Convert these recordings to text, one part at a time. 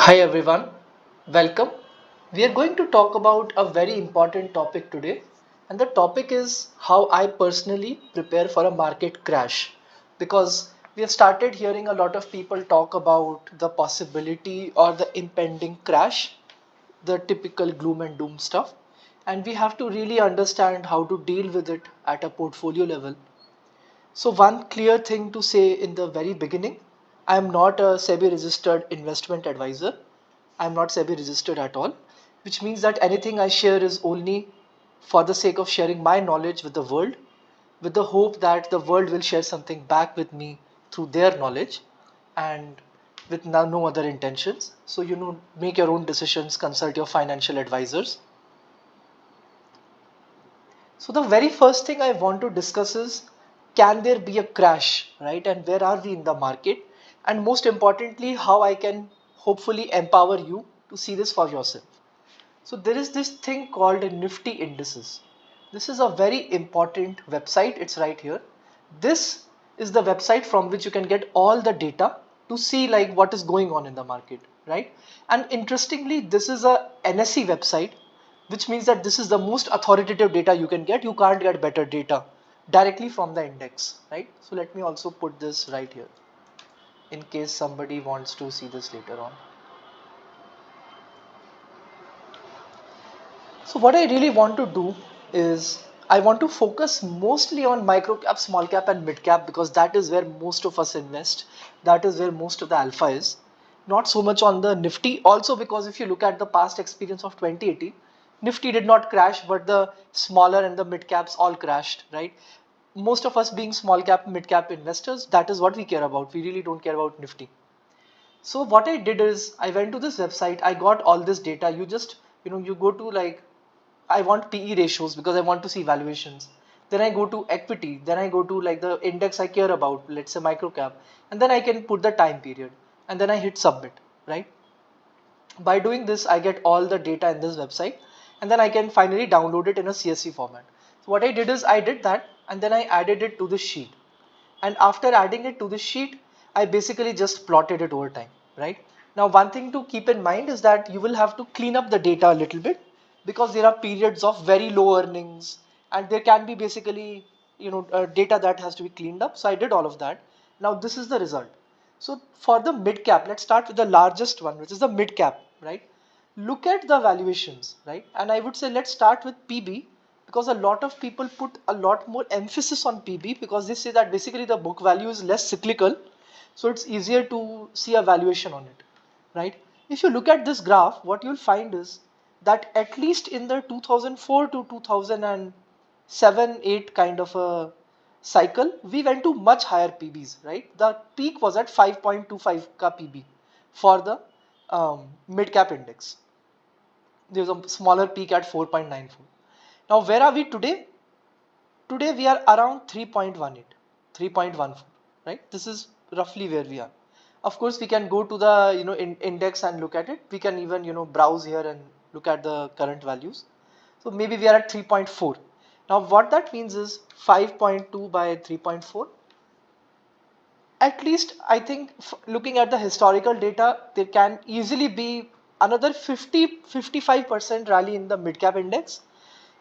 Hi everyone, welcome. We are going to talk about a very important topic today, and the topic is how I personally prepare for a market crash. Because we have started hearing a lot of people talk about the possibility or the impending crash, the typical gloom and doom stuff, and we have to really understand how to deal with it at a portfolio level. So, one clear thing to say in the very beginning, I am not a SEBI registered investment advisor. I am not SEBI registered at all, which means that anything I share is only for the sake of sharing my knowledge with the world, with the hope that the world will share something back with me through their knowledge and with no other intentions. So, make your own decisions, consult your financial advisors. So the very first thing I want to discuss is, can there be a crash, right? And where are we in the market? And most importantly, how I can hopefully empower you to see this for yourself. So there is this thing called a Nifty Indices. This is a very important website. It's right here. This is the website from which you can get all the data to see like what is going on in the market, right? And interestingly, this is a NSE website, which means that this is the most authoritative data you can get. You can't get better data directly from the index, right? So let me also put this right here in case somebody wants to see this later on. So what I really want to do is I want to focus mostly on micro cap, small cap and mid cap because that is where most of us invest. That is where most of the alpha is. Not so much on the Nifty also because if you look at the past experience of 2018, Nifty did not crash, but the smaller and the mid caps all crashed, right? Most of us being small cap, mid cap investors, that is what we care about. We really don't care about Nifty. So what I did is I went to this website, I got all this data. You just, you go to like, I want PE ratios because I want to see valuations. Then I go to equity. Then I go to like the index I care about, let's say micro cap. And then I can put the time period. And then I hit submit, right? By doing this, I get all the data in this website. And then I can finally download it in a CSV format. So what I did is I did that and then I added it to the sheet. And after adding it to the sheet, I basically just plotted it over time, right? Now, one thing to keep in mind is that you will have to clean up the data a little bit because there are periods of very low earnings and there can be basically, data that has to be cleaned up. So I did all of that. Now this is the result. So for the mid cap, let's start with the largest one, which is the mid cap, right? Look at the valuations, right? And I would say let's start with PB because a lot of people put a lot more emphasis on PB because they say that basically the book value is less cyclical, so it's easier to see a valuation on it, right? If you look at this graph, what you'll find is that at least in the 2004 to 2007 8 kind of a cycle, we went to much higher PBs, right? The peak was at 5.25 ka PB for the mid cap index. There's a smaller peak at 4.94. Now, where are we today? Today we are around 3.18, 3.14, right? This is roughly where we are. Of course, we can go to the index and look at it. We can even browse here and look at the current values. So maybe we are at 3.4. Now what that means is 5.2 by 3.4. At least I think looking at the historical data, there can easily be another 50-55% rally in the mid cap index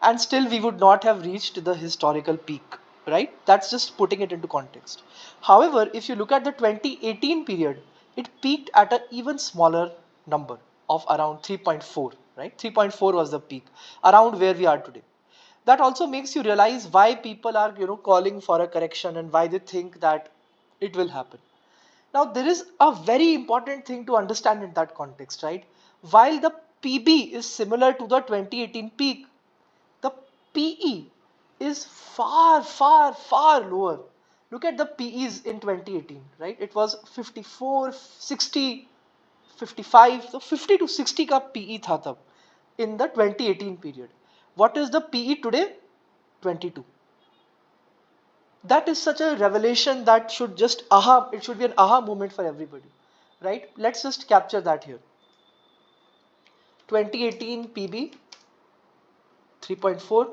and still we would not have reached the historical peak, right? That's just putting it into context. However, if you look at the 2018 period, it peaked at an even smaller number of around 3.4, right? 3.4 was the peak, around where we are today. That also makes you realize why people are calling for a correction and why they think that it will happen. Now there is a very important thing to understand in that context, right? While the PB is similar to the 2018 peak, the PE is far, far, far lower. Look at the PEs in 2018, right? It was 54, 60, 55, so 50 to 60 ka PE tha tab in the 2018 period. What is the PE today? 22. That is such a revelation that should just it should be an aha moment for everybody, right? Let's just capture that here. 2018 PB 3.4,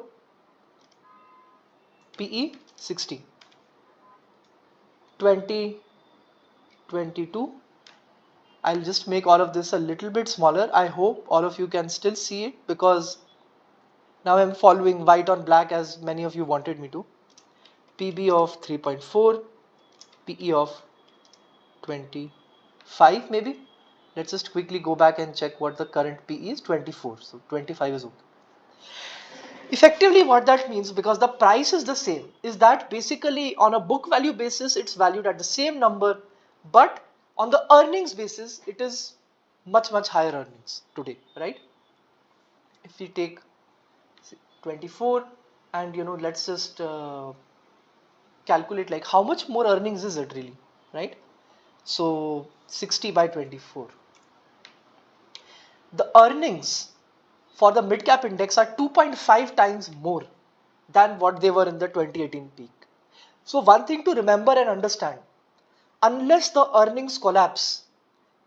PE 60. 2022 I'll just make all of this a little bit smaller. I hope all of you can still see it because now I'm following white on black as many of you wanted me to. PB of 3.4, PE of 25 maybe. Let's just quickly go back and check what the current PE is. 24, so 25 is okay. Effectively what that means, because the price is the same, is that basically on a book value basis it's valued at the same number, but on the earnings basis it is much higher earnings today, right? If we take 24 and let's just calculate like how much more earnings is it really, right? So 60 by 24, the earnings for the mid cap index are 2.5 times more than what they were in the 2018 peak. So one thing to remember and understand, unless the earnings collapse,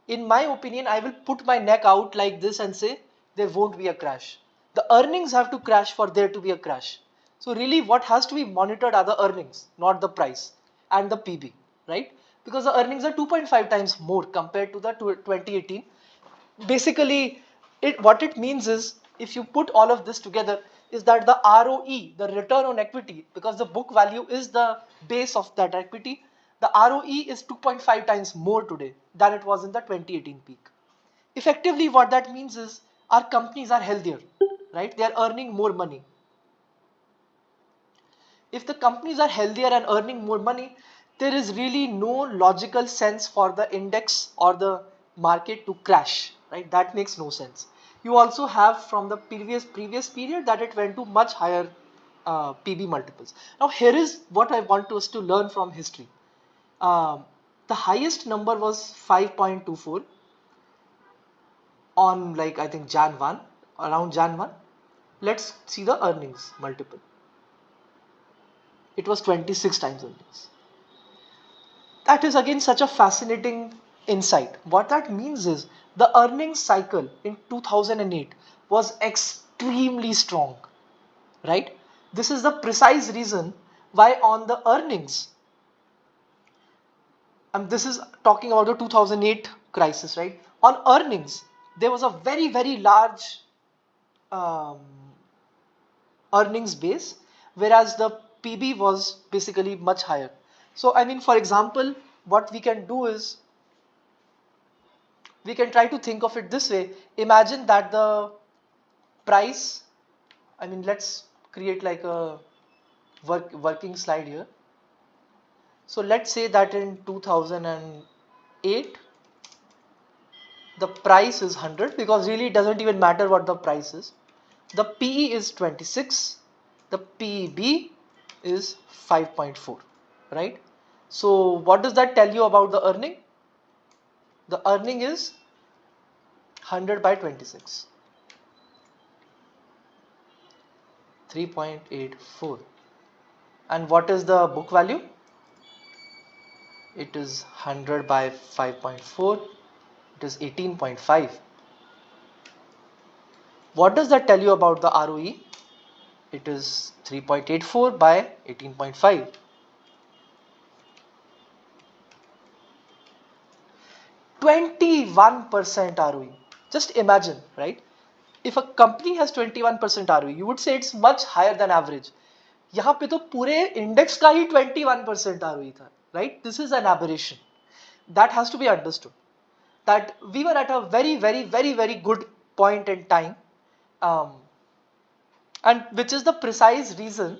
in my opinion, I will put my neck out like this and say there won't be a crash. The earnings have to crash for there to be a crash. So really what has to be monitored are the earnings, not the price and the PB, right? Because the earnings are 2.5 times more compared to the 2018. Basically, what it means is, if you put all of this together, is that the ROE, the return on equity, because the book value is the base of that equity, the ROE is 2.5 times more today than it was in the 2018 peak. Effectively, what that means is our companies are healthier, right? They are earning more money. If the companies are healthier and earning more money, there is really no logical sense for the index or the market to crash, right? That makes no sense. You also have from the previous period that it went to much higher PB multiples. Now here is what I want us to learn from history. The highest number was 5.24 on like I think Jan 1, around Jan 1. Let's see the earnings multiple. It was 26 times earnings. That is again such a fascinating insight. What that means is the earnings cycle in 2008 was extremely strong, right? This is the precise reason why on the earnings, and this is talking about the 2008 crisis, right? On earnings, there was a very large um, earnings base, whereas the PB was basically much higher. So, I mean, for example, what we can do is we can try to think of it this way. Imagine that the price, I mean, let's create like a working slide here. So let's say that in 2008, the price is 100, because really it doesn't even matter what the price is. The PE is 26, the PB is 5.4, right? So what does that tell you about the earning? The earning is 100 by 26, 3.84. And what is the book value? It is 100 by 5.4, it is 18.5. What does that tell you about the ROE? It is 3.84 by 18.5. 21% ROE. Just imagine, right? If a company has 21% ROE, you would say it's much higher than average. यहाँ पे तो पूरे index का ही 21% ROE था, right? This is an aberration. That has to be understood. That we were at a very good point in time, and which is the precise reason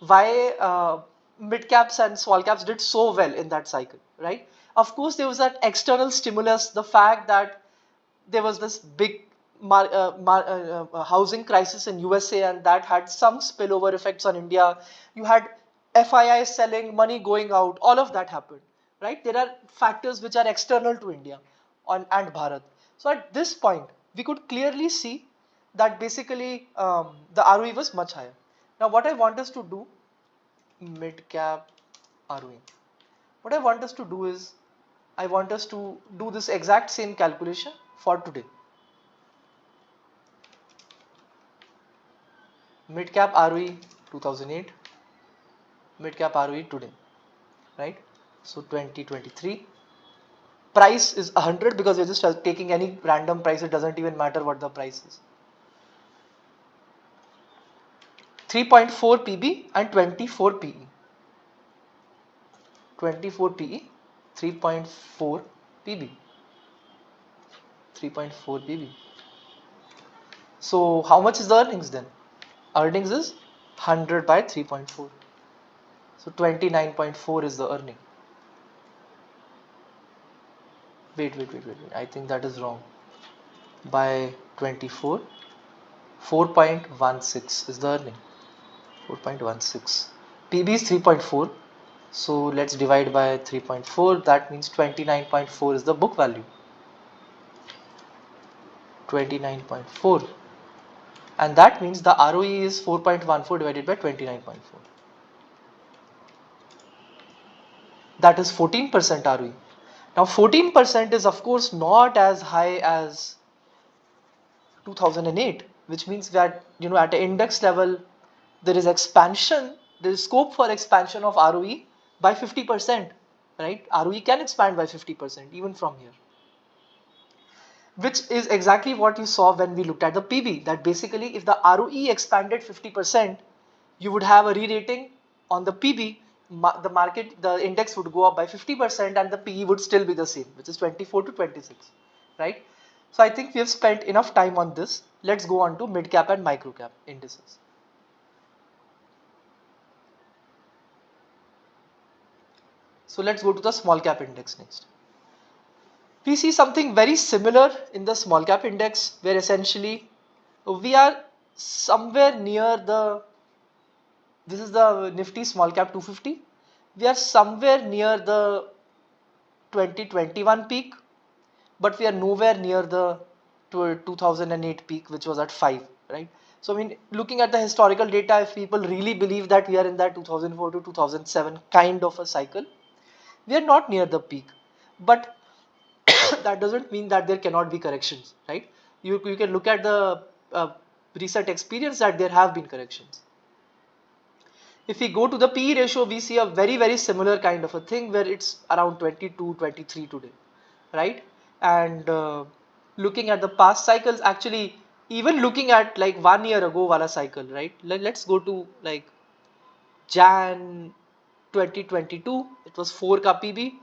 why mid caps and small caps did so well in that cycle, right? Of course, there was that external stimulus, the fact that there was this big housing crisis in USA, and that had some spillover effects on India. You had FII selling, money going out, all of that happened, right? There are factors which are external to India and Bharat. So at this point, we could clearly see that basically the ROE was much higher. Now what I want us to do, mid cap ROE. What I want us to do is, I want us to do this exact same calculation for today. Mid cap ROE 2008, mid cap ROE today, right? So 2023, price is 100 because we're just taking any random price. It doesn't even matter what the price is. 3.4 PB and 24 PE. 24 PE, 3.4 PB. 3.4 PB. So how much is the earnings then? Earnings is 100 by 3.4. So 29.4 is the earning. Wait. I think that is wrong. By 24, 4.16 is the earning. 4.16. PB is 3.4. So let's divide by 3.4. That means 29.4 is the book value. 29.4. And that means the ROE is 4.14 divided by 29.4. That is 14% ROE. Now 14% is of course not as high as 2008, which means that at an index level there is expansion, there is scope for expansion of ROE by 50%, right? ROE can expand by 50% even from here, which is exactly what you saw when we looked at the PB, that basically if the ROE expanded 50%, you would have a re-rating on the PB, the index would go up by 50% and the PE would still be the same, which is 24 to 26, right? So I think we have spent enough time on this. Let's go on to mid cap and micro cap indices. So let's go to the small cap index next. We see something very similar in the small cap index, where essentially we are somewhere near this is the Nifty small cap 250. We are somewhere near the 2021 peak, but we are nowhere near the 2008 peak, which was at 5, right? So I mean, looking at the historical data, if people really believe that we are in that 2004 to 2007 kind of a cycle, we are not near the peak, but that doesn't mean that there cannot be corrections, right? You can look at the recent experience that there have been corrections. If we go to the PE ratio, we see a very similar kind of a thing where it's around 22, 23 today, right? And looking at the past cycles, actually, even looking at like 1 year ago wala cycle, right? Let's go to like Jan 2022. It was 4 ka PB,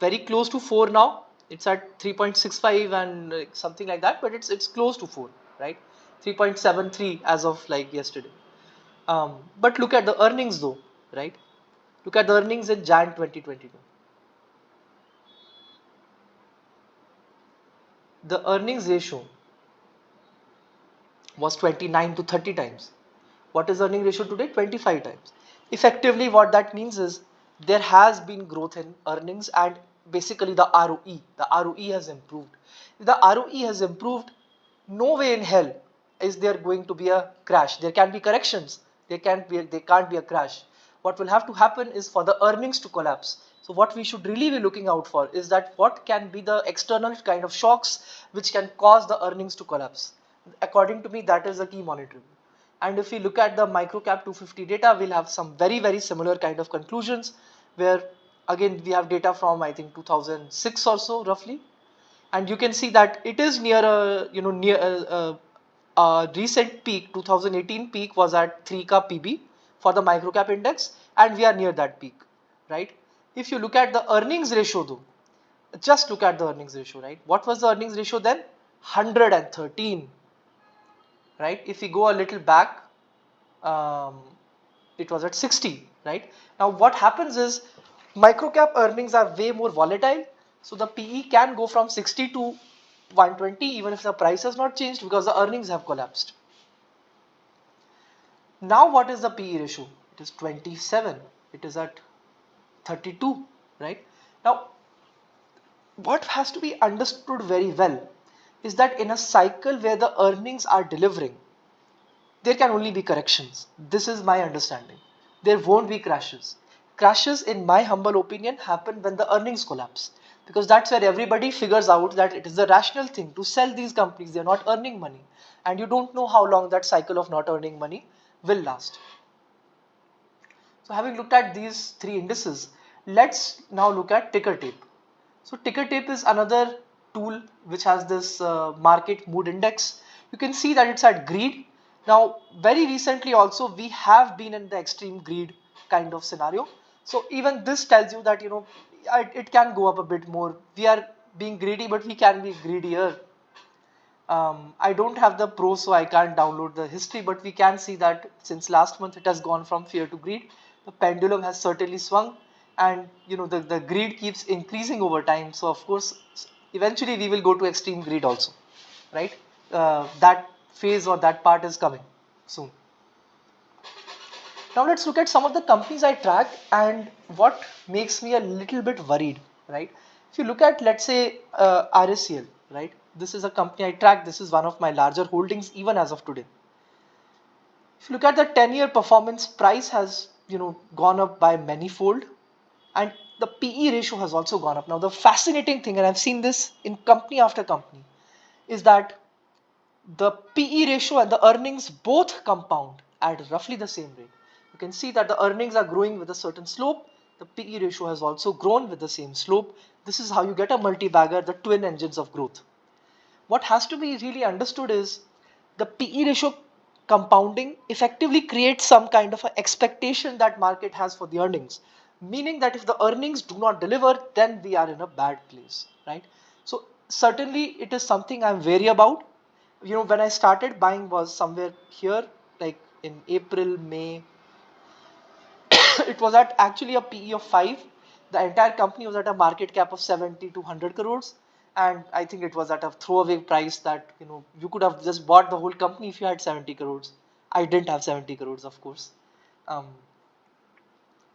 very close to 4 now. It's at 3.65 and something like that, but it's close to 4, right? 3.73 as of like yesterday. But look at the earnings though, right? Look at the earnings in Jan 2022. The earnings ratio was 29 to 30 times. What is earning ratio today? 25 times. Effectively, what that means is there has been growth in earnings and basically the ROE. The ROE has improved. If the ROE has improved, no way in hell is there going to be a crash. There can be corrections. There can't be a crash. What will have to happen is for the earnings to collapse. So what we should really be looking out for is that what can be the external kind of shocks which can cause the earnings to collapse. According to me, that is the key monitoring. And if we look at the microcap 250 data, we'll have some very similar kind of conclusions, where again we have data from I think 2006 or so roughly, and you can see that it is near a recent peak. 2018 peak was at 3 ka PB for the microcap index, and we are near that peak, right? If you look at the earnings ratio though, just look at the earnings ratio, right? What was the earnings ratio then? 113, right? If we go a little back, it was at 60, right? Now what happens is microcap earnings are way more volatile, so the PE can go from 60 to 120 even if the price has not changed because the earnings have collapsed. Now what is the PE ratio? It is 27. It is at 32, right? Now what has to be understood very well is that in a cycle where the earnings are delivering, there can only be corrections. This is my understanding. There won't be crashes. Crashes, in my humble opinion, happen when the earnings collapse, because that's where everybody figures out that it is the rational thing to sell these companies. They're not earning money, and you don't know how long that cycle of not earning money will last. So having looked at these three indices, let's now look at ticker tape. So ticker tape is another tool which has this market mood index. You can see that it's at greed. Now, very recently also we have been in the extreme greed kind of scenario. So even this tells you that it can go up a bit more. We are being greedy, but we can be greedier. I don't have the pro, so I can't download the history, but we can see that since last month it has gone from fear to greed. The pendulum has certainly swung, and the greed keeps increasing over time. So of course, eventually we will go to extreme greed also, right? That phase or that part is coming soon. Now let's look at some of the companies I track and what makes me a little bit worried, right? If you look at, let's say, RSCL, right? This is a company I track. This is one of my larger holdings even as of today. If you look at the 10-year performance, price has gone up by manyfold, and the PE ratio has also gone up. Now the fascinating thing, and I've seen this in company after company, is that the PE ratio and the earnings both compound at roughly the same rate. You can see that the earnings are growing with a certain slope. The PE ratio has also grown with the same slope. This is how you get a multi-bagger, the twin engines of growth. What has to be really understood is the PE ratio compounding effectively creates some kind of an expectation that market has for the earnings. Meaning that if the earnings do not deliver, then we are in a bad place, right? So certainly it is something I'm wary about. When I started buying was somewhere here, like in April, May. It was at actually a PE of 5. The entire company was at a market cap of 70 to 100 crores. And I think it was at a throwaway price that, you could have just bought the whole company if you had 70 crores. I didn't have 70 crores, of course. Um,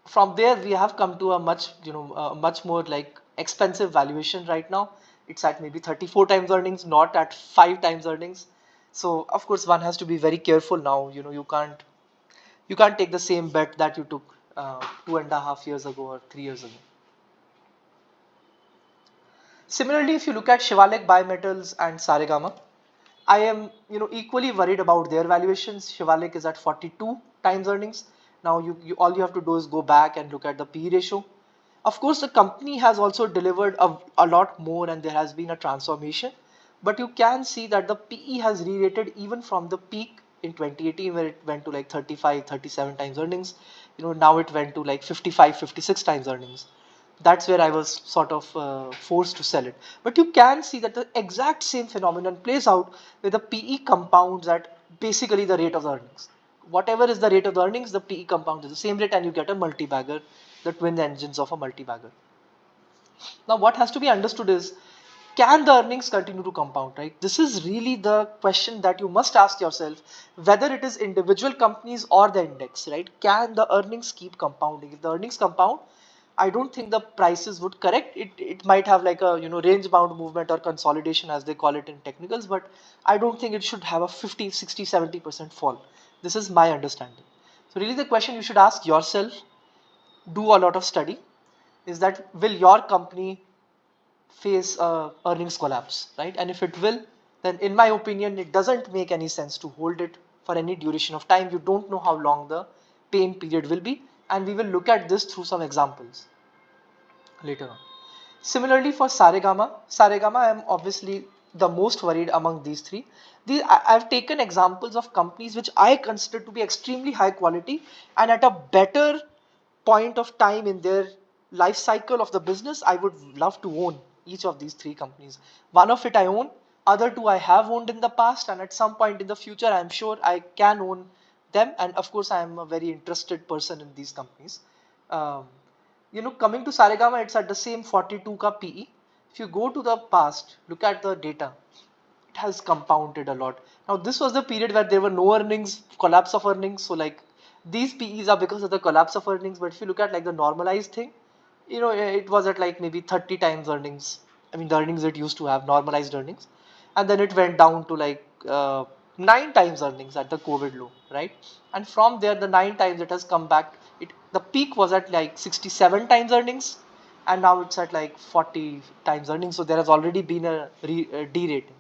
from there, we have come to a much more like expensive valuation right now. It's at maybe 34 times earnings, not at 5 times earnings. So of course, one has to be very careful now. You can't take the same bet that you took 2.5 years ago or 3 years ago. Similarly, if you look at Shivalik Biometals and Saregama, I am equally worried about their valuations. Shivalik is at 42 times earnings. Now all you have to do is go back and look at the P ratio. Of course, the company has also delivered a lot more and there has been a transformation. But you can see that the PE has re-rated even from the peak in 2018 where it went to like 35, 37 times earnings. Now it went to like 55, 56 times earnings. That's where I was sort of forced to sell it. But you can see that the exact same phenomenon plays out where the PE compounds at basically the rate of the earnings. Whatever is the rate of the earnings, the PE compounds at the same rate and you get a multi-bagger, the twin engines of a multi-bagger. Now what has to be understood is, can the earnings continue to compound, right? This is really the question that you must ask yourself, whether it is individual companies or the index, right? Can the earnings keep compounding? If the earnings compound, I don't think the prices would correct. It might have like a range bound movement or consolidation as they call it in technicals, but I don't think it should have a 50, 60, 70% fall. This is my understanding. So really the question you should ask yourself, do a lot of study, is that will your company face a earnings collapse, right? And if it will, then in my opinion, it doesn't make any sense to hold it for any duration of time. You don't know how long the pain period will be, and we will look at this through some examples later on. Similarly for Saregama I am obviously the most worried among these three. I've taken examples of companies which I consider to be extremely high quality and at a better point of time in their life cycle of the business. I would love to own each of these three companies. One of it I own, other two I have owned in the past, and at some point in the future I'm sure I can own them. And of course I am a very interested person in these companies. Um, Coming to Saregama, it's at the same 42 ka PE. If you go to the past, look at the data, it has compounded a lot. Now, this was the period where there were no earnings, collapse of earnings. So, like these PEs are because of the collapse of earnings. But if you look at like the normalized thing, it was at like maybe 30 times earnings. I mean, the earnings it used to have, normalized earnings, and then it went down to like 9 times earnings at the COVID low, right? And from there, the 9 times it has come back. The peak was at like 67 times earnings, and now it's at like 40 times earnings. So there has already been a derating.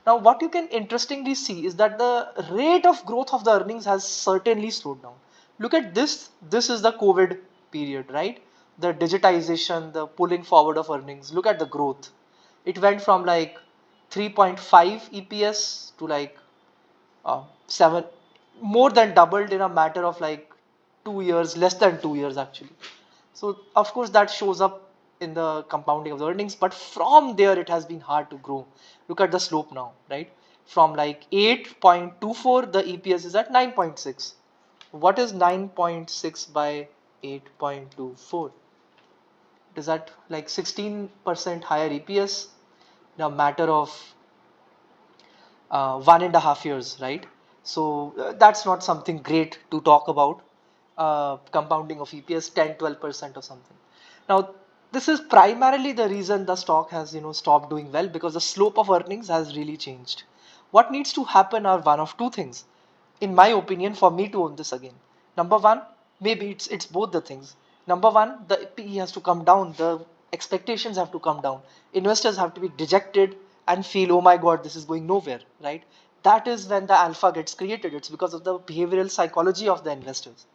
Now, what you can interestingly see is that the rate of growth of the earnings has certainly slowed down. Look at this. This is the COVID period, right? the digitization, the pulling forward of earnings. Look at the growth. It went from like 3.5 EPS to like 7, more than doubled in a matter of like 2 years, less than 2 years actually. So of course that shows up in the compounding of the earnings, but from there it has been hard to grow. Look at the slope now, right? From like 8.24, the EPS is at 9.6. What is 9.6 by 8.24? It is at like 16% higher EPS in a matter of 1.5 years, right? So that's not something great to talk about. Compounding of EPS 10-12% or something. Now, this is primarily the reason the stock has stopped doing well, because the slope of earnings has really changed. What needs to happen are one of two things, in my opinion, for me to own this again. Number one, maybe it's both the things. Number one, the PE has to come down, the expectations have to come down. Investors have to be dejected and feel, oh my god, this is going nowhere, right? That is when the alpha gets created. It's because of the behavioral psychology of the investors.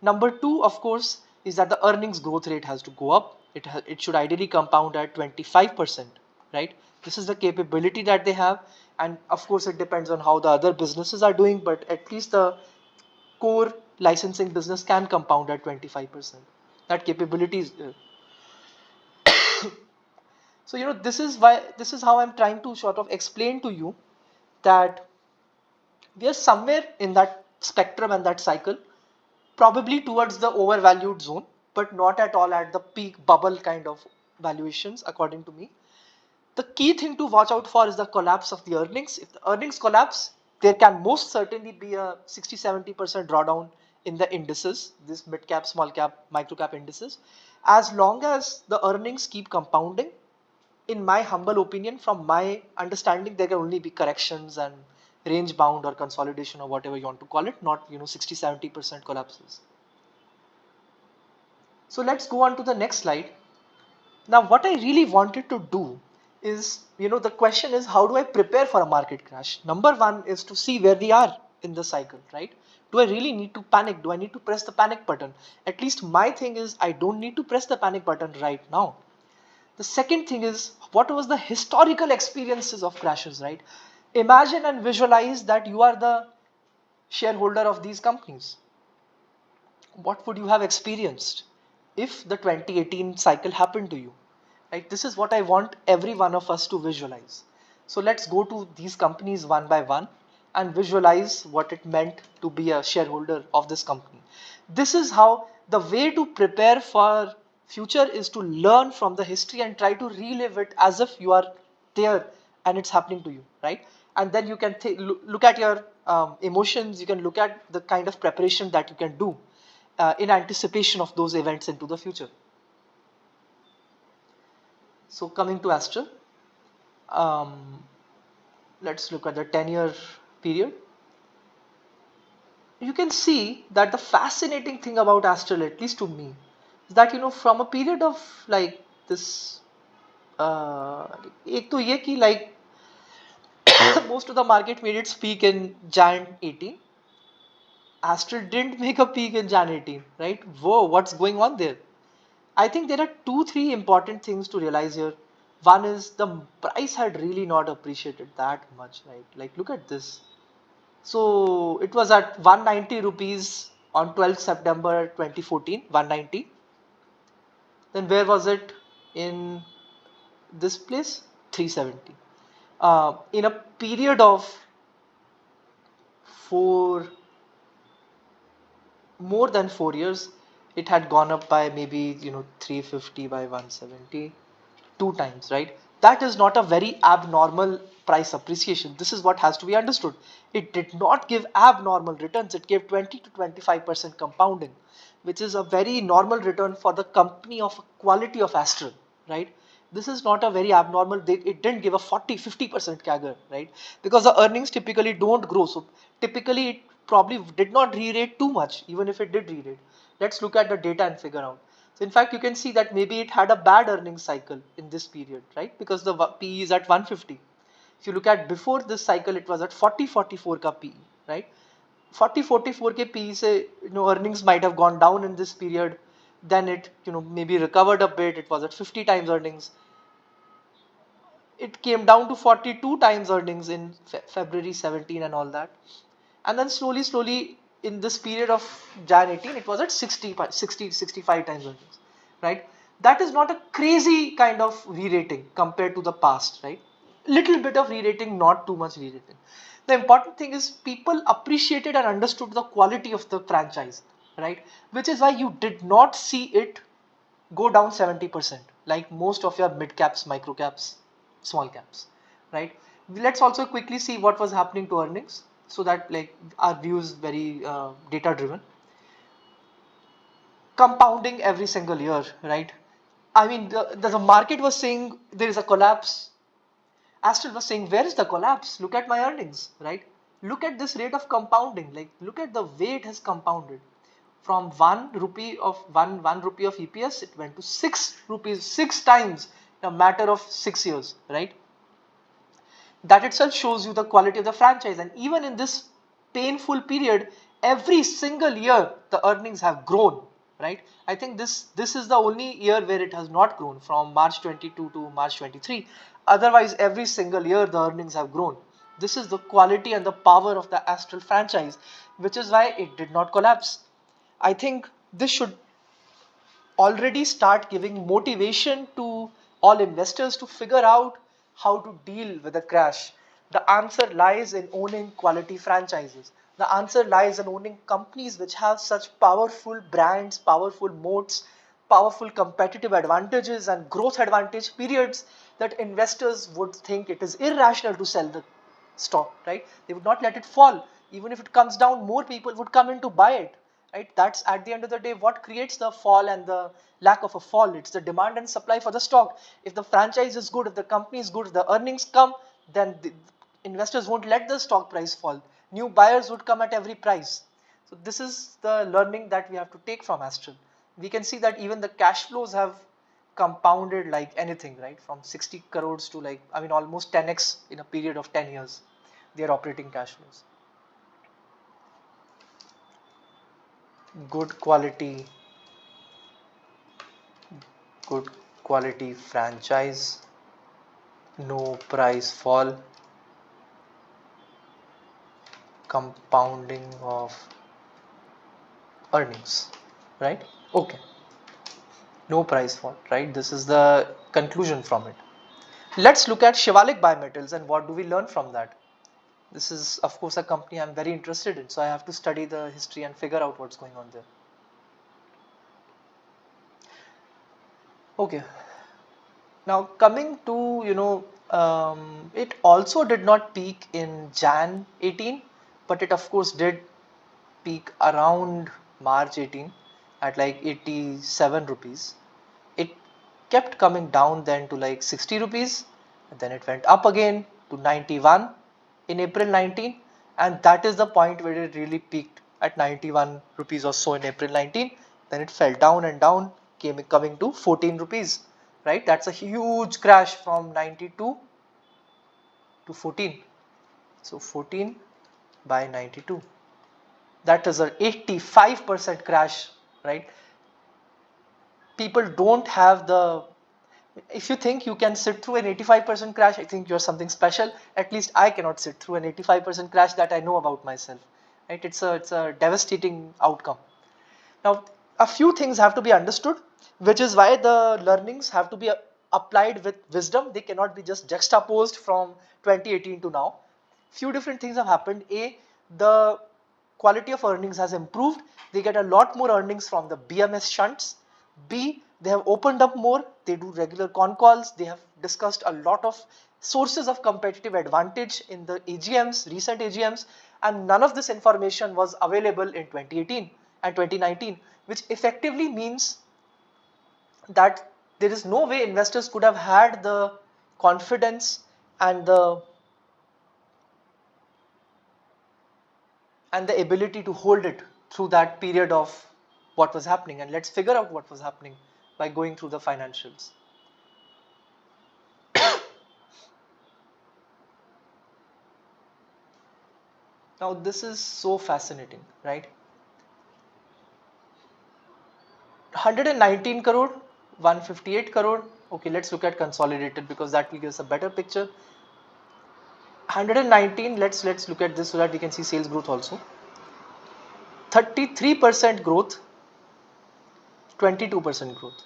Number two, of course, is that the earnings growth rate has to go up. It should ideally compound at 25%, right? This is the capability that they have. And of course, it depends on how the other businesses are doing, but at least the core licensing business can compound at 25%. That capability is there. So, this is how I'm trying to sort of explain to you that we are somewhere in that spectrum and that cycle, probably towards the overvalued zone, but not at all at the peak bubble kind of valuations, according to me. The key thing to watch out for is the collapse of the earnings. If the earnings collapse, there can most certainly be a 60-70% drawdown in the indices, this mid cap, small cap, micro cap indices. As long as the earnings keep compounding, in my humble opinion, from my understanding, there can only be corrections and range bound or consolidation or whatever you want to call it, not 60-70% collapses. So let's go on to the next slide. Now, what I really wanted to do is, the question is, how do I prepare for a market crash? Number one is to see where we are in the cycle, right? Do I really need to panic? Do I need to press the panic button? At least my thing is, I don't need to press the panic button right now. The second thing is, what was the historical experiences of crashes, right? Imagine and visualize that you are the shareholder of these companies. What would you have experienced if the 2018 cycle happened to you? Right? This is what I want every one of us to visualize. So let's go to these companies one by one and visualize what it meant to be a shareholder of this company. This is how the way to prepare for future is to learn from the history and try to relive it as if you are there and it's happening to you, right? And then you can look at your emotions, you can look at the kind of preparation that you can do in anticipation of those events into the future. So coming to Astral, um, let's look at the 10-year period. You can see that the fascinating thing about Astral, at least to me, is that from a period of like this, एक तो ये कि like most of the market made its peak in Jan 18. Astral didn't make a peak in Jan 18, right? Whoa, what's going on there? I think there are 2-3 important things to realize here. One is the price had really not appreciated that much, right? Like look at this. So it was at 190 rupees on 12th September 2014, 190. Then where was it in this place? 370. In a period of more than 4 years, it had gone up by maybe 350 by 170, 2 times, right? That is not a very abnormal price appreciation. This is what has to be understood. It did not give abnormal returns. It gave 20 to 25% compounding, which is a very normal return for the company of quality of Astral, right? This is not a very abnormal. It didn't give a 40-50% CAGR, right? Because the earnings typically don't grow. So typically it probably did not re-rate too much, even if it did re-rate. Let's look at the data and figure out. So in fact, you can see that maybe it had a bad earnings cycle in this period, right? Because the PE is at 150. If you look at before this cycle, it was at 40-44 ka PE, right? 40-44 ke PE se, earnings might have gone down in this period. Then it, maybe recovered a bit. It was at 50 times earnings. It came down to 42 times earnings in February 17 and all that. And then slowly in this period of Jan 18, it was at 65 times earnings, right? That is not a crazy kind of re-rating compared to the past, right? Little bit of re-rating, not too much re-rating. The important thing is people appreciated and understood the quality of the franchise, right? Which is why you did not see it go down 70% like most of your mid caps, micro caps, small caps, right? Let's also quickly see what was happening to earnings so that like our view is very data driven. Compounding every single year, right? I mean, the market was saying there is a collapse. Astral was saying, where is the collapse? Look at my earnings, right? Look at this rate of compounding. Like, look at the way it has compounded. From 1 rupee of 1 rupee of EPS, it went to 6 rupees, 6 times in a matter of 6 years, right? That itself shows you the quality of the franchise. And even in this painful period, every single year the earnings have grown, right? I think this is the only year where it has not grown, from March 22 to March 23. Otherwise, every single year the earnings have grown. This is the quality and the power of the Astral franchise, which is why it did not collapse. I think this should already start giving motivation to all investors to figure out how to deal with a crash. The answer lies in owning quality franchises. The answer lies in owning companies which have such powerful brands, powerful moats, powerful competitive advantages and growth advantage periods that investors would think it is irrational to sell the stock, right? They would not let it fall. Even if it comes down, more people would come in to buy it, right? That's at the end of the day what creates the fall and the lack of a fall. It's the demand and supply for the stock. If the franchise is good, if the company is good, if the earnings come, then the investors won't let the stock price fall. New buyers would come at every price. So this is the learning that we have to take from Astral. We can see that even the cash flows have compounded like anything, right? From 60 crores to like, I mean, almost 10x in a period of 10 years, their operating cash flows. Good quality, good quality franchise, no price fall, compounding of earnings, right? Okay, no price fall, right? This is the conclusion from it. Let's look at Shivalik Biometals and what do we learn from that. This is of course a company I'm very interested in, so I have to study the history and figure out what's going on there. Okay, now coming to, it also did not peak in Jan 18, but it of course did peak around March 18 at like 87 rupees. It kept coming down then to like 60 rupees, and then it went up again to 91 in April 19, and that is the point where it really peaked at 91 rupees or so in April 19. Then it fell down and down, coming to 14 rupees, right? That's a huge crash from 92 to 14. So 14 by 92. That is an 85% crash, right? People don't have the, if you think you can sit through an 85% crash, I think you're something special. At least I cannot sit through an 85% crash that I know about myself, right? It's a devastating outcome. Now, a few things have to be understood, which is why the learnings have to be applied with wisdom. They cannot be just juxtaposed from 2018 to now. Few different things have happened. A, the quality of earnings has improved. They get a lot more earnings from the BMS shunts. B, they have opened up more. They do regular con calls. They have discussed a lot of sources of competitive advantage in the AGMs, recent AGMs, and none of this information was available in 2018 and 2019, which effectively means that there is no way investors could have had the confidence and the ability to hold it through that period of what was happening. And let's figure out what was happening by going through the financials. Now this is so fascinating, right? 119 crore, 158 crore. Okay, let's look at consolidated because that will give us a better picture. 119, let's look at this so that we can see sales growth also. 33% growth, 22% growth.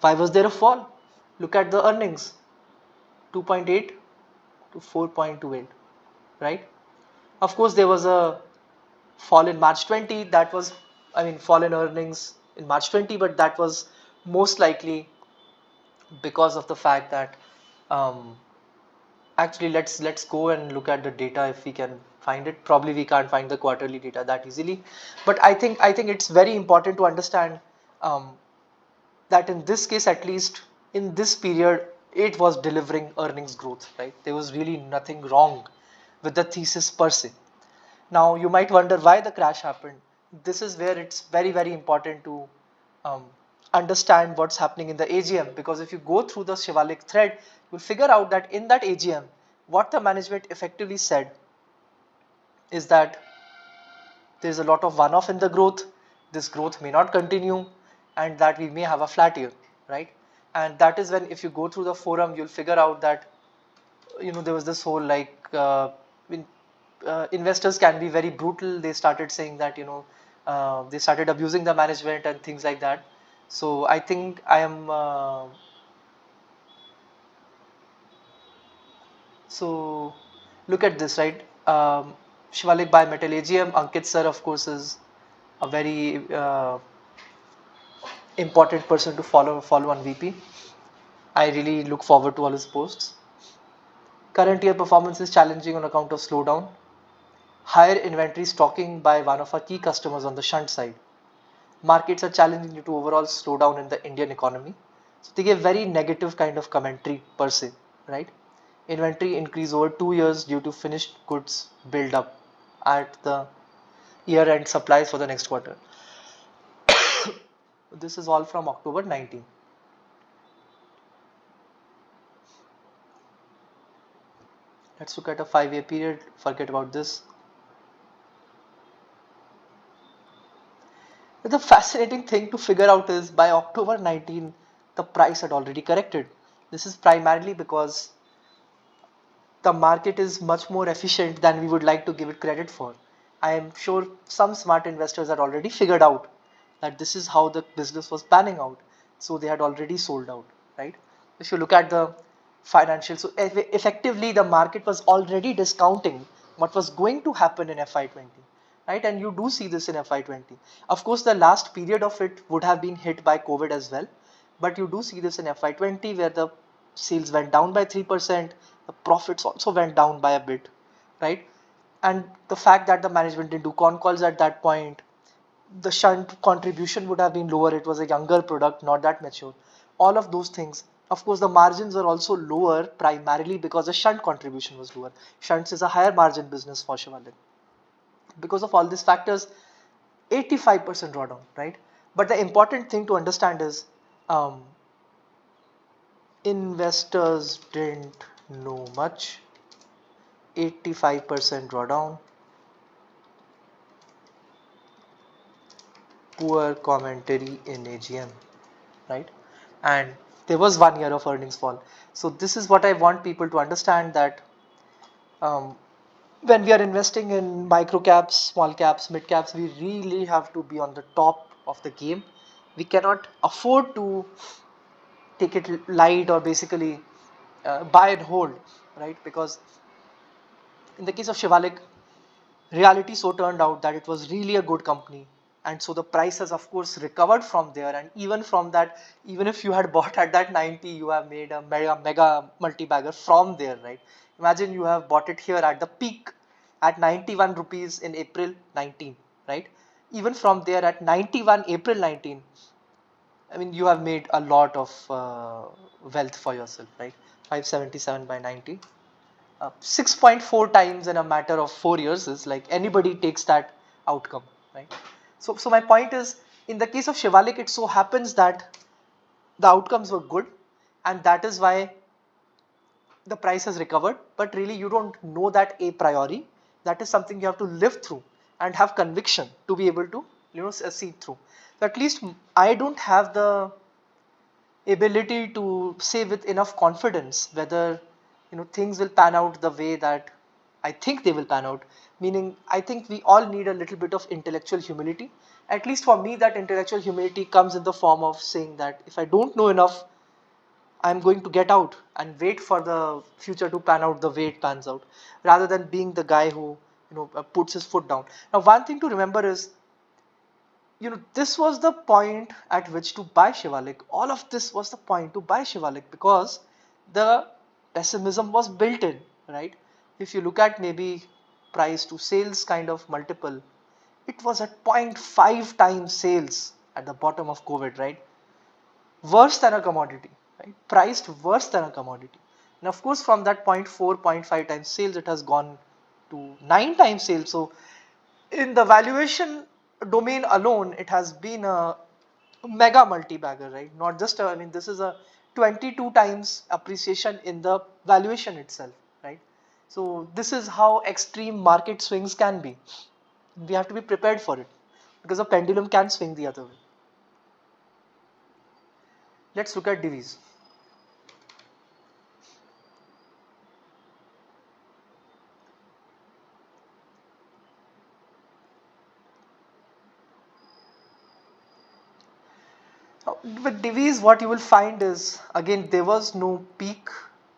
Why was there a fall? Look at the earnings, 2.8 to 4.28, right? Of course, there was a fall in March 20. That was, I mean, fall in earnings in March 20, but that was most likely because of the fact that um, actually let's go and look at the data if we can find it. Probably we can't find the quarterly data that easily, but I think it's very important to understand um, that in this case, at least in this period, it was delivering earnings growth, right? There was really nothing wrong with the thesis per se. Now you might wonder why the crash happened. This is where it's very important to um, understand what's happening in the AGM, because if you go through the Shivalik thread, you'll figure out that in that AGM, what the management effectively said is that there's a lot of one-off in the growth. This growth may not continue, and that we may have a flat year, right? And that is when, if you go through the forum, you'll figure out that there was this whole like investors can be very brutal. They started saying that they started abusing the management and things like that. So I think I am so look at this, right? Shivalik Bimetal AGM. Ankit sir, of course, is a very important person to follow on VP. I really look forward to all his posts. Current year performance is challenging on account of slowdown. Higher inventory stocking by one of our key customers on the shunt side. Markets are challenging due to overall slowdown in the Indian economy. So they give very negative kind of commentary per se, right? Inventory increase over 2 years due to finished goods build up at the year end supplies for the next quarter. This is all from October 19. Let's look at a 5-year period. Forget about this. The fascinating thing to figure out is by October 19, the price had already corrected. This is primarily because the market is much more efficient than we would like to give it credit for. I am sure some smart investors had already figured out that this is how the business was panning out. So they had already sold out, right? If you look at the financials, so effectively the market was already discounting what was going to happen in FY20, right? And you do see this in FY20. Of course, the last period of it would have been hit by COVID as well, but you do see this in FY20 where the sales went down by 3%, the profits also went down by a bit, right? And the fact that the management didn't do con calls at that point, the shunt contribution would have been lower. It was a younger product, not that mature. All of those things. Of course, the margins were also lower primarily because the shunt contribution was lower. Shunts is a higher margin business for Shivalik. Because of all these factors, 85% drawdown, right? But the important thing to understand is um, investors didn't know much. 85% drawdown, poor commentary in AGM, right? And there was 1 year of earnings fall. So this is what I want people to understand, that um, when we are investing in micro caps, small caps, mid caps, we really have to be on the top of the game. We cannot afford to take it light or basically buy and hold, right? Because in the case of Shivalik, reality so turned out that it was really a good company, and so the price has of course recovered from there. And even from that, even if you had bought at that 90, you have made a mega multi-bagger from there, right? Imagine you have bought it here at the peak at 91 rupees in April 19, right? Even from there at 91 April 19, I mean, you have made a lot of wealth for yourself, right? 577 by 90, 6.4 times in a matter of 4 years is like anybody takes that outcome, right? So my point is, in the case of Shivalik, it so happens that the outcomes were good, and that is why the price has recovered. But really, you don't know that a priori. That is something you have to live through and have conviction to be able to see through. So at least I don't have the ability to say with enough confidence whether things will pan out the way that I think they will pan out. Meaning, I think we all need a little bit of intellectual humility. At least for me, that intellectual humility comes in the form of saying that if I don't know enough, I'm going to get out and wait for the future to pan out the way it pans out, rather than being the guy who puts his foot down. Now, one thing to remember is this was the point at which to buy Shivalik. All of this was the point to buy Shivalik because the pessimism was built in, right? If you look at maybe price to sales kind of multiple, it was at 0.5 times sales at the bottom of COVID, right? Worse than a commodity, right? Priced worse than a commodity. And of course, from that 0.4, 0.5 times sales, it has gone to 9 times sales. So in the valuation domain alone, it has been a mega multi-bagger, right? Not just I mean, this is a 22 times appreciation in the valuation itself, right? So this is how extreme market swings can be. We have to be prepared for it because the pendulum can swing the other way. Let's look at divis. With divis, what you will find is, again, there was no peak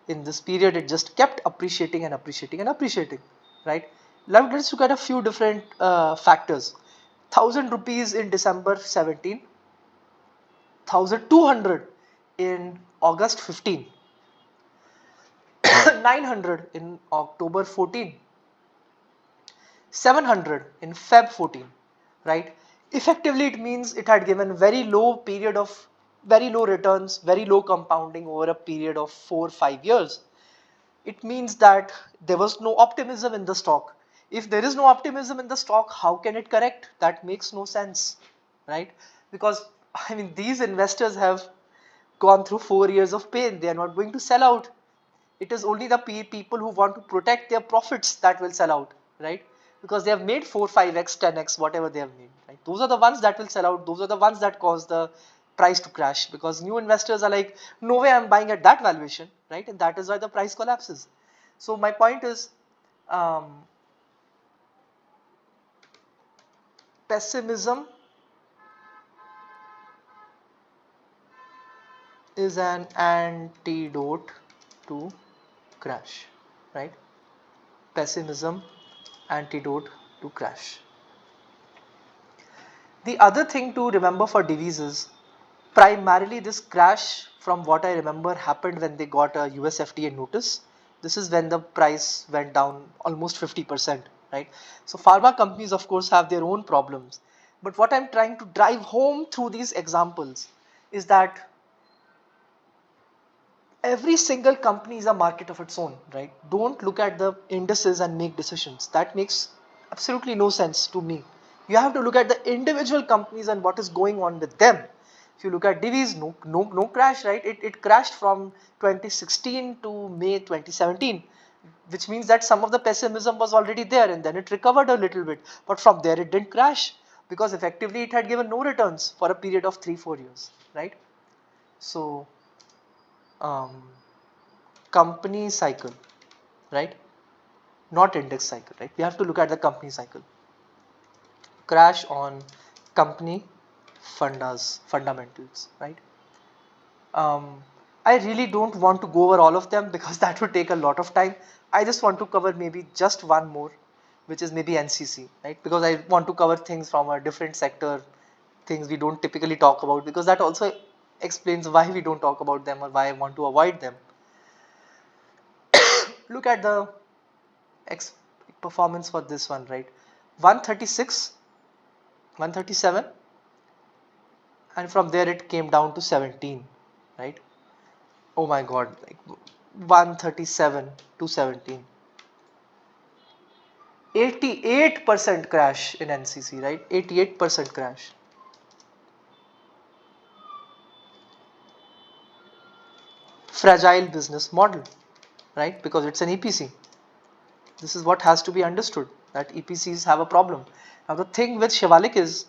in this period. It just kept appreciating and appreciating and appreciating, right? Let's look at a few different factors. 1,000 rupees in December 17, 1,200 in August 15, 900 in October 14, 700 in Feb 14, right? Effectively, it means it had given very low period of very low returns, very low compounding over a period of 4 or 5 years. It means that there was no optimism in the stock. If there is no optimism in the stock, how can it correct? That makes no sense, right? Because I mean, these investors have gone through 4 years of pain. They are not going to sell out. It is only the people who want to protect their profits that will sell out, right? Because they have made 4, 5x, 10x, whatever they have made, right? Those are the ones that will sell out. Those are the ones that cause the price to crash, because new investors are like, no way I'm buying at that valuation, right? And that is why the price collapses. So my point is, um, pessimism is an antidote to crash, right? Pessimism, antidote to crash. The other thing to remember for divis is, primarily this crash, from what I remember, happened when they got a US FTA notice. This is when the price went down almost 50%, right? So pharma companies, of course, have their own problems. But what I'm trying to drive home through these examples is that every single company is a market of its own, right? Don't look at the indices and make decisions. That makes absolutely no sense to me. You have to look at the individual companies and what is going on with them. If you look at divis, no crash, right? It crashed from 2016 to May 2017, which means that some of the pessimism was already there and then it recovered a little bit. But from there, it didn't crash because effectively it had given no returns for a period of 3, 4 years, right? So, um, company cycle, right? Not index cycle, right? We have to look at the company cycle. Crash on company fundamentals, right? I really don't want to go over all of them because that would take a lot of time. I just want to cover maybe just one more, which is maybe NCC, right? Because I want to cover things from a different sector, things we don't typically talk about, because that also explains why we don't talk about them or why I want to avoid them. Look at the performance for this one, right? 136, 137, and from there it came down to 17, right? Oh my god, like 137 to 17. 88% crash in NCC, right? 88% crash. Fragile business model, right? Because it's an EPC. This is what has to be understood, that EPCs have a problem. Now the thing with Shivalik is,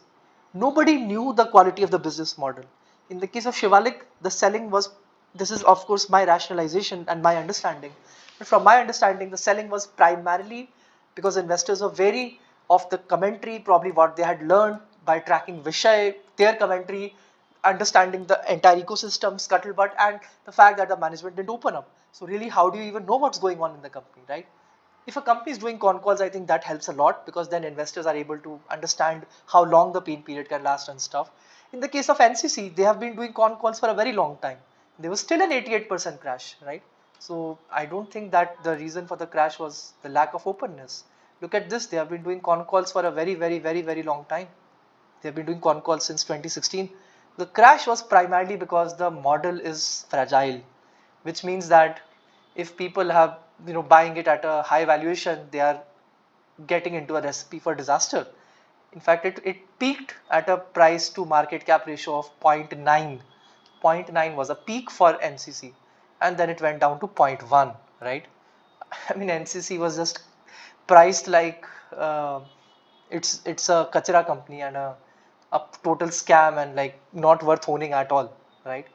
Nobody knew the quality of the business model. In the case of Shivalik, the selling was, this is of course my rationalization and my understanding, but from my understanding, the selling was primarily because investors were wary of the commentary, probably what they had learned by tracking Vishay, their commentary, understanding the entire ecosystem, scuttlebutt, and the fact that the management didn't open up. So really, how do you even know what's going on in the company, right? If a company is doing con calls, I think that helps a lot because then investors are able to understand how long the pain period can last and stuff. In the case of NCC, they have been doing con calls for a very long time. There was still an 88% crash, right? So I don't think that the reason for the crash was the lack of openness. Look at this, they have been doing con calls for a very long time. They have been doing con calls since 2016. The crash was primarily because the model is fragile, which means that if people have, buying it at a high valuation, they are getting into a recipe for disaster. In fact, it peaked at a price to market cap ratio of 0.9. 0.9 was a peak for NCC, and then it went down to 0.1, right? I mean, NCC was just priced like it's a kachra company and a total scam and like not worth owning at all, right?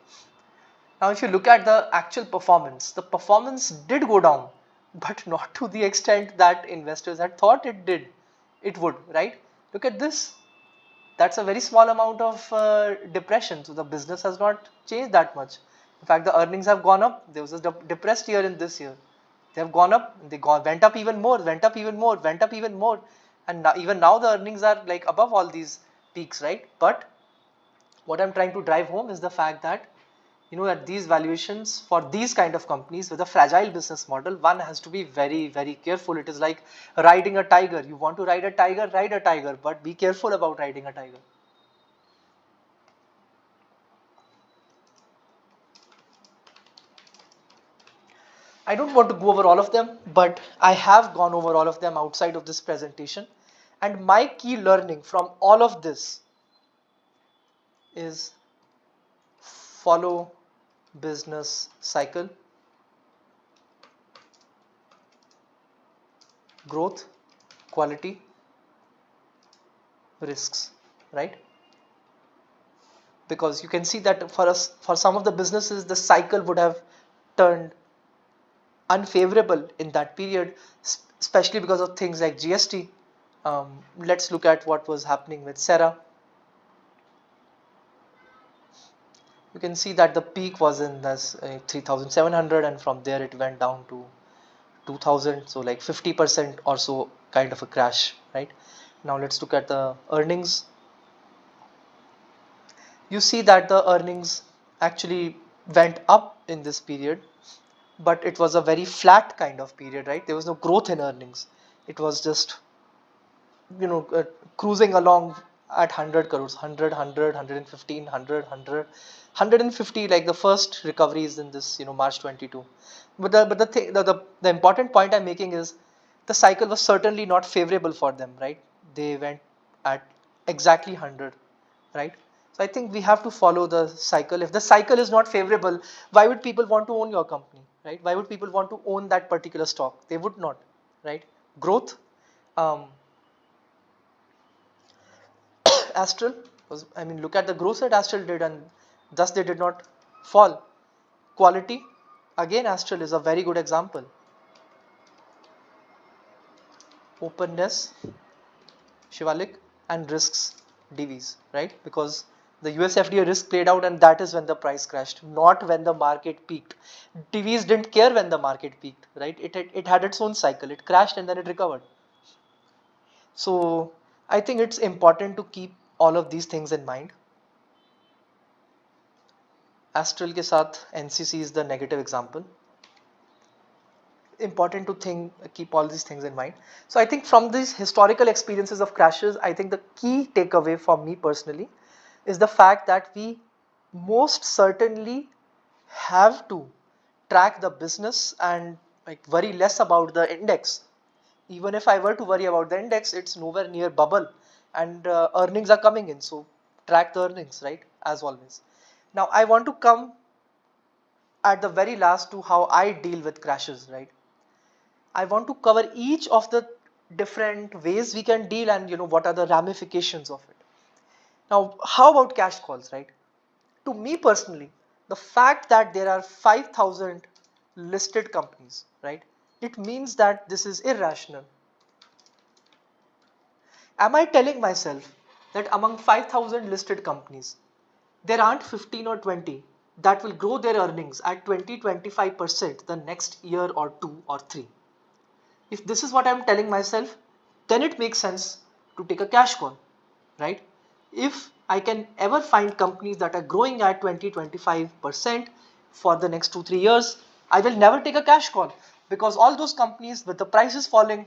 Now, if you look at the actual performance, the performance did go down, but not to the extent that investors had thought it would, right? Look at this. That's a very small amount of depression. So the business has not changed that much. In fact, the earnings have gone up. There was a depressed year in this year. They have gone up. Went up even more. Went up even more. Went up even more. And now, even now the earnings are like above all these peaks, right? But what I'm trying to drive home is the fact that at these valuations for these kind of companies with a fragile business model, one has to be very careful. It is like riding a tiger. You want to ride a tiger, but be careful about riding a tiger. I don't want to go over all of them, but I have gone over all of them outside of this presentation. And my key learning from all of this is follow business cycle, growth, quality, risks, right? Because you can see that for us, for some of the businesses, the cycle would have turned unfavorable in that period, especially because of things like GST. Let's look at what was happening with Sera. You can see that the peak was in this 3,700, and from there it went down to 2,000. So like 50% or so kind of a crash, right? Now let's look at the earnings. You see that the earnings actually went up in this period, but it was a very flat kind of period, right? There was no growth in earnings. It was just, cruising along at 100 crores, 100, 100, 115, 100, 100, 150, like the first recoveries in this, March 22. But the important point I'm making is the cycle was certainly not favorable for them, right? They went at exactly 100, right? So I think we have to follow the cycle. If the cycle is not favorable, why would people want to own your company, right? Why would people want to own that particular stock? They would not, right? Growth, um, Astral was, I mean, look at the growth that Astral did, and thus they did not fall. Quality, again, Astral is a very good example. Openness, Shivalik, and risks, DVs, right? Because the US FDA risk played out, and that is when the price crashed, not when the market peaked. DVs didn't care when the market peaked, right? It had its own cycle. It crashed and then it recovered. So I think it's important to keep all of these things in mind. Astral के साथ NCC is the negative example. Important to keep all these things in mind. So I think from these historical experiences of crashes, I think the key takeaway for me personally is the fact that we most certainly have to track the business and like worry less about the index. Even if I were to worry about the index, it's nowhere near bubble, and earnings are coming in, so track the earnings, right? As always. Now I want to come at the very last to how I deal with crashes, right? I want to cover each of the different ways we can deal, and what are the ramifications of it. Now, how about cash calls, right? To me personally, the fact that there are 5,000 listed companies, right? It means that this is irrational. Am I telling myself that among 5,000 listed companies, there aren't 15 or 20 that will grow their earnings at 20-25% the next year or two or three? If this is what I'm telling myself, then it makes sense to take a cash call, right? If I can ever find companies that are growing at 20-25% for the next 2-3 years, I will never take a cash call, because all those companies with the prices falling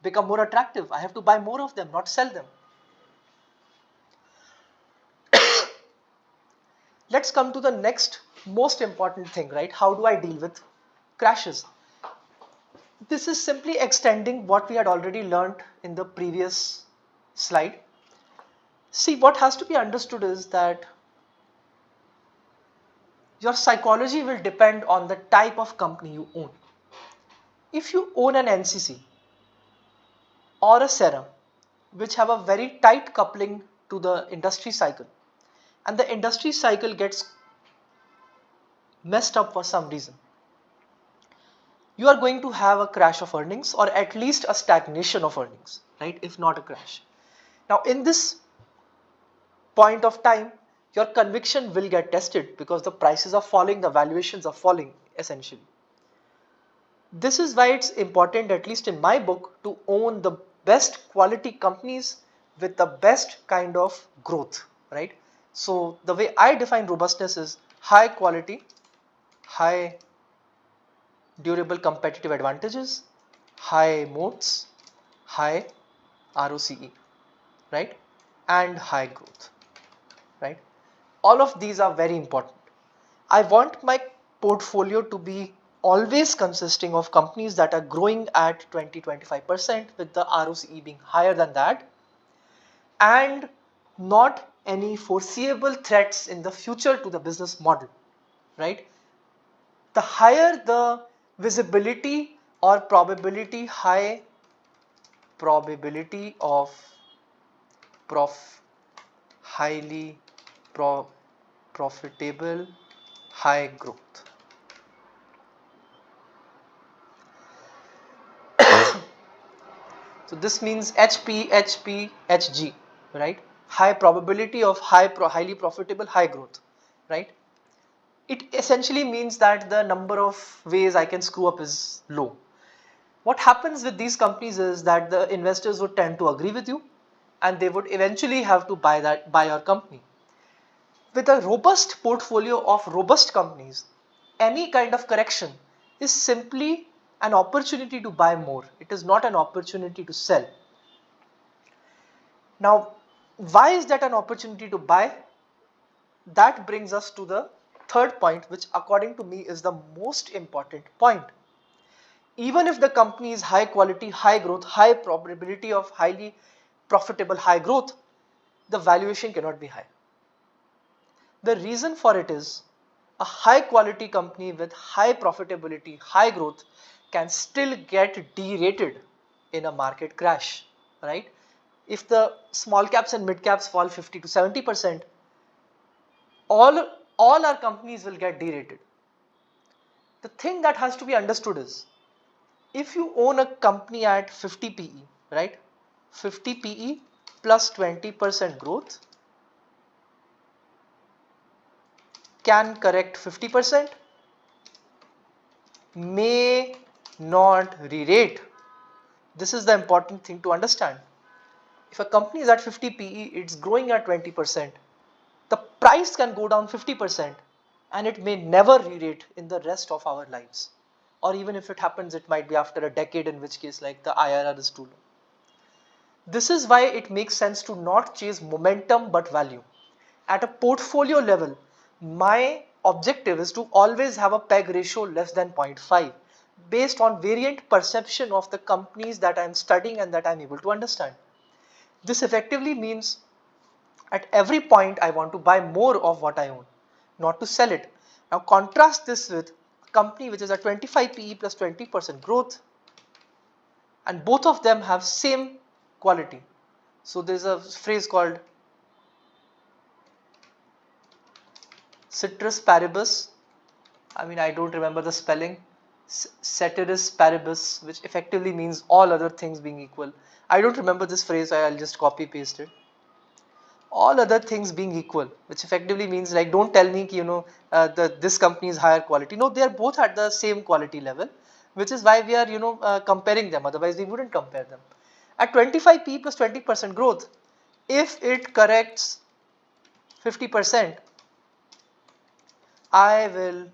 become more attractive. I have to buy more of them, not sell them. Let's come to the next most important thing, right? How do I deal with crashes? This is simply extending what we had already learned in the previous slide. See, what has to be understood is that your psychology will depend on the type of company you own. If you own an NCC or a serum, which have a very tight coupling to the industry cycle, and the industry cycle gets messed up for some reason, you are going to have a crash of earnings, or at least a stagnation of earnings, right? If not a crash. Now, in this point of time, your conviction will get tested because the prices are falling, the valuations are falling essentially. This is why it's important, at least in my book, to own the best quality companies with the best kind of growth, right? So the way I define robustness is high quality, high durable competitive advantages, high moats, high ROCE, right? And high growth, right? All of these are very important. I want my portfolio to be always consisting of companies that are growing at 20-25% with the ROCE being higher than that, and not any foreseeable threats in the future to the business model, right? The higher the visibility or probability, high probability of prof highly profitable, high growth. So this means HP, HP, HG, right? High probability of highly profitable, high growth, right? It essentially means that the number of ways I can screw up is low. What happens with these companies is that the investors would tend to agree with you, and they would eventually have to buy your company. With a robust portfolio of robust companies, any kind of correction is simply an opportunity to buy more. It is not an opportunity to sell. Now, why is that an opportunity to buy? That brings us to the third point, which according to me is the most important point. Even if the company is high quality, high growth, high probability of highly profitable, high growth, the valuation cannot be high. The reason for it is a high quality company with high profitability, high growth can still get derated in a market crash, right? If the small caps and mid caps fall 50 to 70%, all our companies will get derated. The thing that has to be understood is, if you own a company at 50 PE, right? 50 PE plus 20% growth can correct 50%, may not re-rate. This is the important thing to understand. If a company is at 50 PE, it's growing at 20%, the price can go down 50% and it may never re-rate in the rest of our lives. Or even if it happens, it might be after a decade, in which case like the IRR is too low. This is why it makes sense to not chase momentum but value. At a portfolio level, my objective is to always have a PEG ratio less than 0.5 based on variant perception of the companies that I am studying and that I am able to understand. This effectively means at every point I want to buy more of what I own, not to sell it. Now contrast this with a company which is at 25 PE plus 20% growth, and both of them have same quality. So there's a phrase called Citrus paribus, I don't remember the spelling. Ceteris paribus, which effectively means all other things being equal. I don't remember this phrase, so I'll just copy paste it. All other things being equal, which effectively means, like, don't tell me this company is higher quality. No, they are both at the same quality level, which is why we are comparing them. Otherwise we wouldn't compare them. At 25p plus 20% growth, if it corrects 50%, I will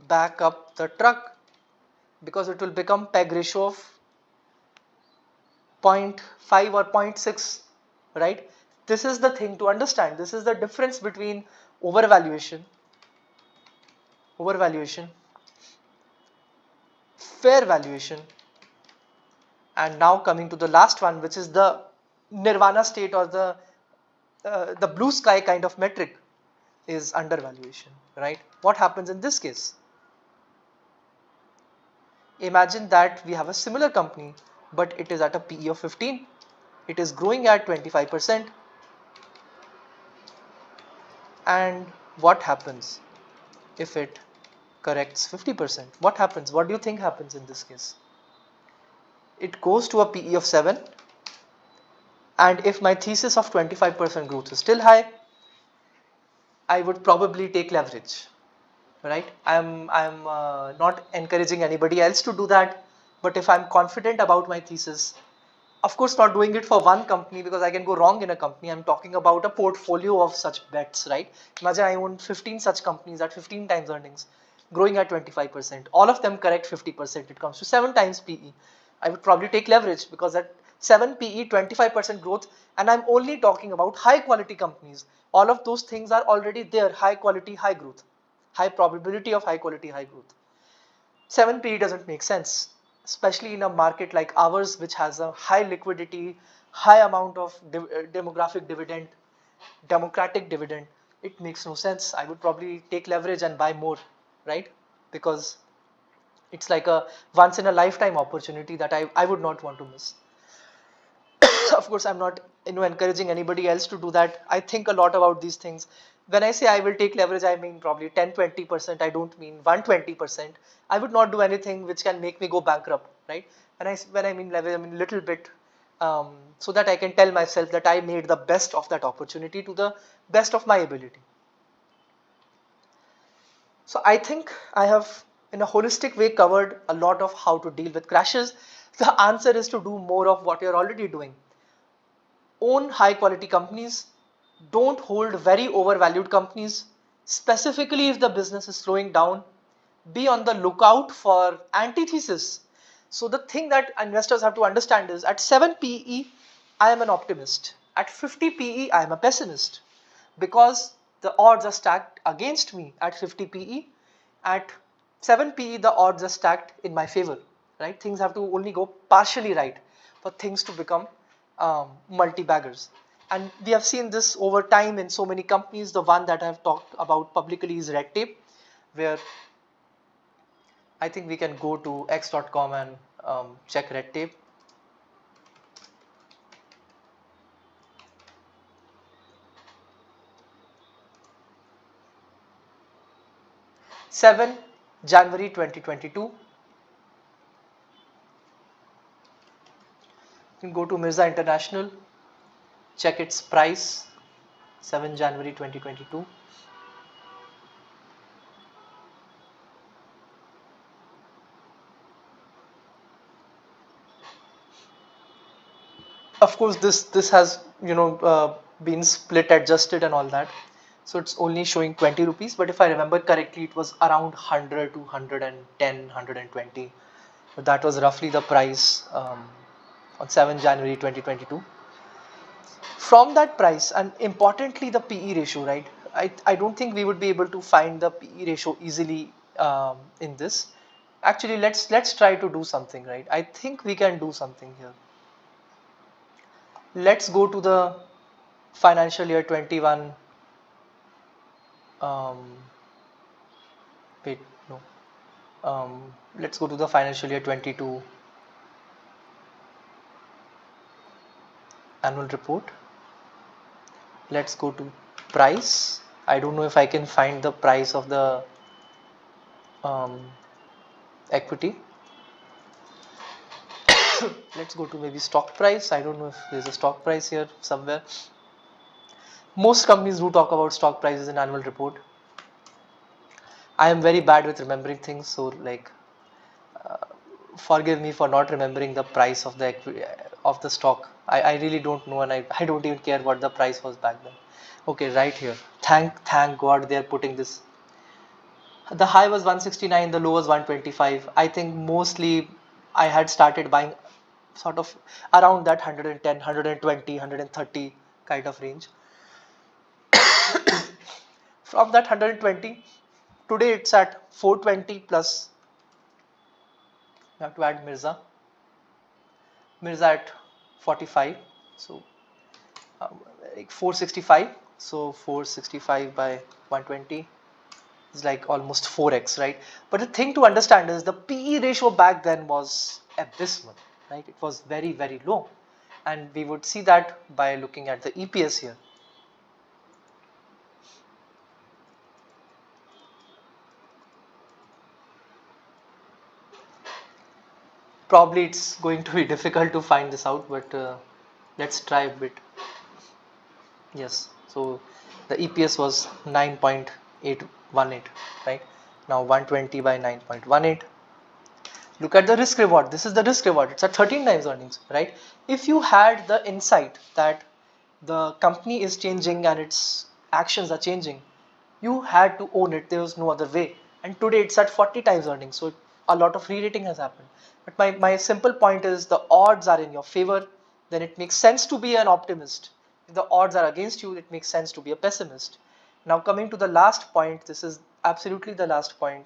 back up the truck, because it will become peg ratio of 0.5 or 0.6, right? This is the thing to understand. This is the difference between overvaluation, fair valuation, and now coming to the last one, which is the nirvana state, or the blue sky kind of metric, is undervaluation, right? What happens in this case? Imagine that we have a similar company, but it is at a PE of 15. It is growing at 25%. And what happens if it corrects 50%? What happens? What do you think happens in this case? It goes to a PE of 7. And if my thesis of 25% growth is still high, I would probably take leverage, right? I'm not encouraging anybody else to do that, but if I'm confident about my thesis, of course not doing it for one company, because I can go wrong in a company. I'm talking about a portfolio of such bets, right? Imagine I own 15 such companies at 15 times earnings, growing at 25%. All of them correct 50%. It comes to 7 times PE. I would probably take leverage, because at 7 PE, 25% growth, and I'm only talking about high quality companies. All of those things are already there: high quality, high growth, high probability of high quality, high growth. 7p doesn't make sense, especially in a market like ours, which has a high liquidity, high amount of democratic dividend. It makes no sense. I would probably take leverage and buy more, right? Because it's like a once in a lifetime opportunity that I would not want to miss. Of course, I'm not encouraging anybody else to do that. I think a lot about these things. When I say I will take leverage, I mean probably 10-20%. I don't mean 120%. I would not do anything which can make me go bankrupt, right? When I mean leverage, I mean little bit, so that I can tell myself that I made the best of that opportunity to the best of my ability. So I think I have, in a holistic way, covered a lot of how to deal with crashes. The answer is to do more of what you're already doing. Own high quality companies, don't hold very overvalued companies, specifically if the business is slowing down. Be on the lookout for antithesis. So the thing that investors have to understand is, at 7 PE, I am an optimist. At 50 PE, I am a pessimist, because the odds are stacked against me at 50 PE. At 7 PE, the odds are stacked in my favor, right? Things have to only go partially right for things to become multi-baggers. And we have seen this over time in so many companies. The one that I've talked about publicly is Red Tape, where I think we can go to x.com and check Red Tape. January 2022. You can go to Mirza International, check its price, 7 January 2022. Of course, this has been split, adjusted, and all that. So it's only showing 20 rupees. But if I remember correctly, it was around 100 to 110, 120. So that was roughly the price on 7 January 2022. From that price, and importantly the PE ratio, right? I don't think we would be able to find the PE ratio easily in this. Actually, let's try to do something, right? I think we can do something here. Let's go to the financial year 21. Wait, no. Let's go to the financial year 22 annual report. Let's go to price. I don't know if I can find the price of the equity. Let's go to maybe stock price. I don't know if there's a stock price here somewhere. Most companies do talk about stock prices in annual report. I am very bad with remembering things, so like forgive me for not remembering the price of the of the stock. I really don't know, and I don't even care what the price was back then. Okay, right here. Thank God they're putting this. The high was 169, the low was 125. I think mostly I had started buying sort of around that 110, 120, 130 kind of range. From that 120, today it's at 420 plus. You have to add Mirza at 45, so like 465. So 465 by 120 is like almost 4x, right? But the thing to understand is the PE ratio back then was abysmal, right? It was very, very low, and we would see that by looking at the EPS here. Probably it's going to be difficult to find this out, but let's try a bit. Yes, so the EPS was 9.818, right? Now 120 by 9.18. Look at the risk reward. This is the risk reward. It's at 13 times earnings, right? If you had the insight that the company is changing and its actions are changing, you had to own it. There was no other way. And today it's at 40 times earnings. So a lot of re-rating has happened. But my simple point is the odds are in your favor, then it makes sense to be an optimist. If the odds are against you, it makes sense to be a pessimist. Now coming to the last point, this is absolutely the last point.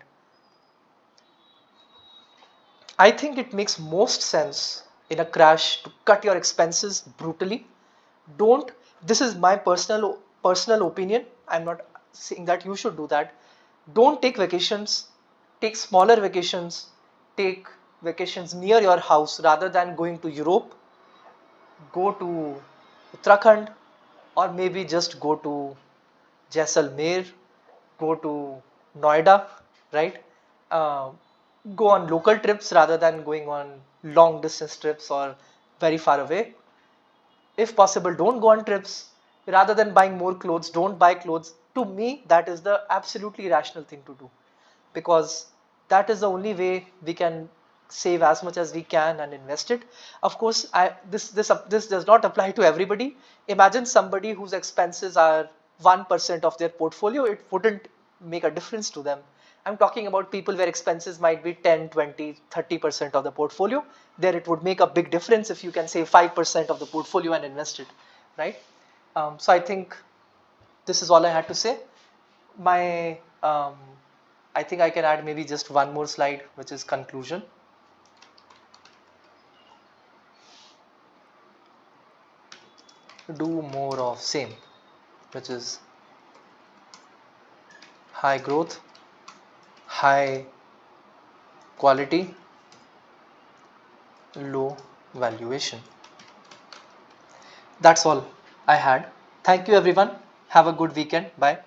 I think it makes most sense in a crash to cut your expenses brutally. Don't, this is my personal opinion. I'm not saying that you should do that. Don't take vacations. Take smaller vacations. Take vacations near your house rather than going to Europe. Go to Uttarakhand, or maybe just go to Jaisalmer, go to Noida, right? Uh, Go on local trips rather than going on long distance trips or very far away. If possible, don't go on trips. Rather than buying more clothes, don't buy clothes. To me, that is the absolutely rational thing to do, because that is the only way we can save as much as we can and invest it. Of course, this does not apply to everybody. Imagine somebody whose expenses are 1% of their portfolio. It wouldn't make a difference to them. I'm talking about people where expenses might be 10, 20, 30% of the portfolio. There it would make a big difference if you can save 5% of the portfolio and invest it, right? So I think this is all I had to say. My I think I can add maybe just one more slide, which is conclusion. Do more of same, which is high growth, high quality, low valuation. That's all I had. Thank you everyone. Have a good weekend. Bye.